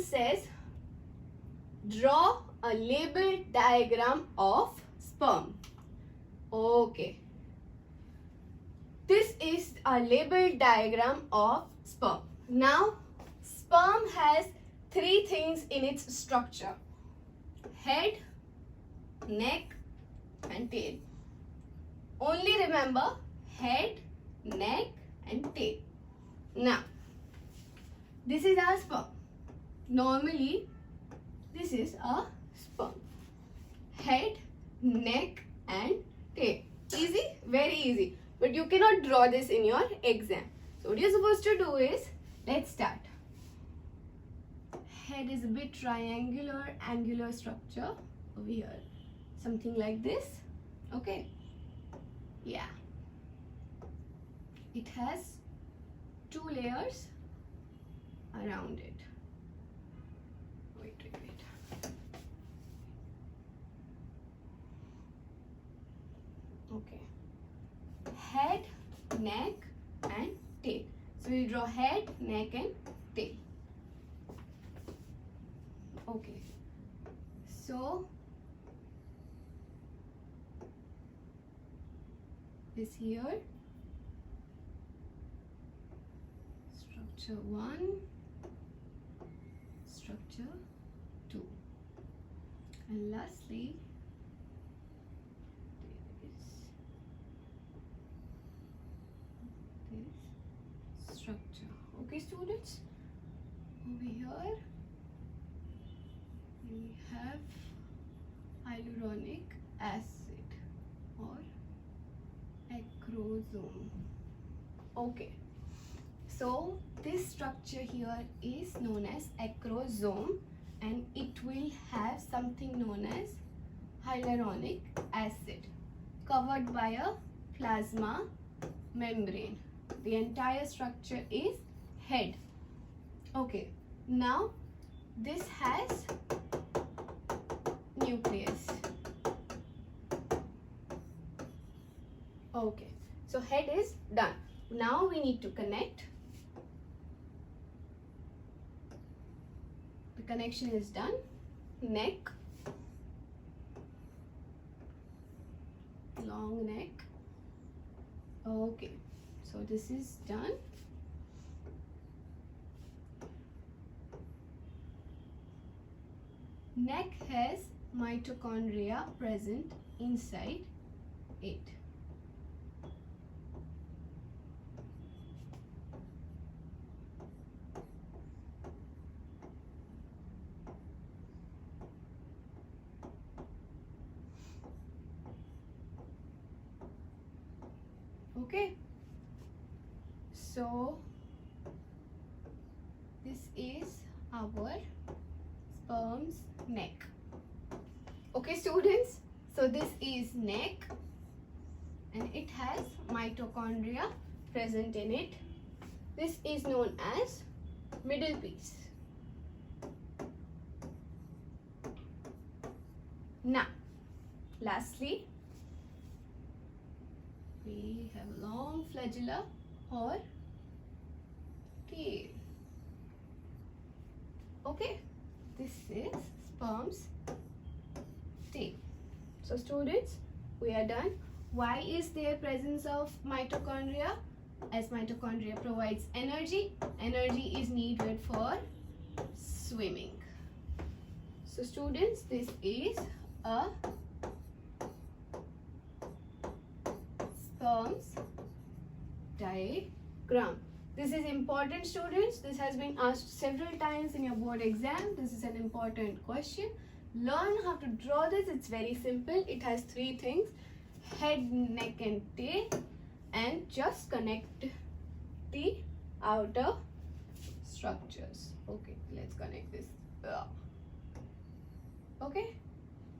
says, draw a labeled diagram of sperm. Okay. This is a labeled diagram of sperm. Now, sperm has three things in its structure: head, neck, and tail. Only remember head, neck, and tail. Now, this is our sperm. Normally, this is a sperm. Head, neck, and tail. Easy? Very easy. But you cannot draw this in your exam. So what you're supposed to do is, let's start. Head is a bit triangular, angular structure over here. Something like this. Okay. Yeah. It has two layers around it. Wait. Okay. Head, neck, and tail. So we draw head, neck, and tail. Okay. So this here, structure 1, structure 2, and lastly this structure. Okay, students, over here we have hyaluronic acid or acrosome. Okay, so this structure here is known as acrosome, and it will have something known as hyaluronic acid covered by a plasma membrane. The entire structure is head. Okay, now this has nucleus. Okay, so head is done. Now we need to connect. The connection is done. Neck, long neck. Okay, so this is done. Neck has mitochondria present inside it. Okay, so this is our sperm's neck. Okay, students, so this is neck and it has mitochondria present in it. This is known as middle piece. Now, lastly, we have long flagella or tail. Okay, this is sperm's tail. So students, we are done. Why is there presence of mitochondria? As mitochondria provides energy, energy is needed for swimming. So students, this is a sperm's diagram. This is important, students. This has been asked several times in your board exam. This is an important question. Learn how to draw this. It's very simple. It has three things: head, neck, and tail. And just connect the outer structures. Okay, let's connect this. Okay,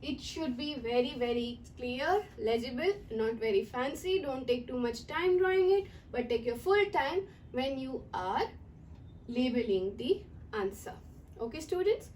it should be very, very clear, legible, not very fancy. Don't take too much time drawing it, but take your full time when you are labeling the answer. Okay, students?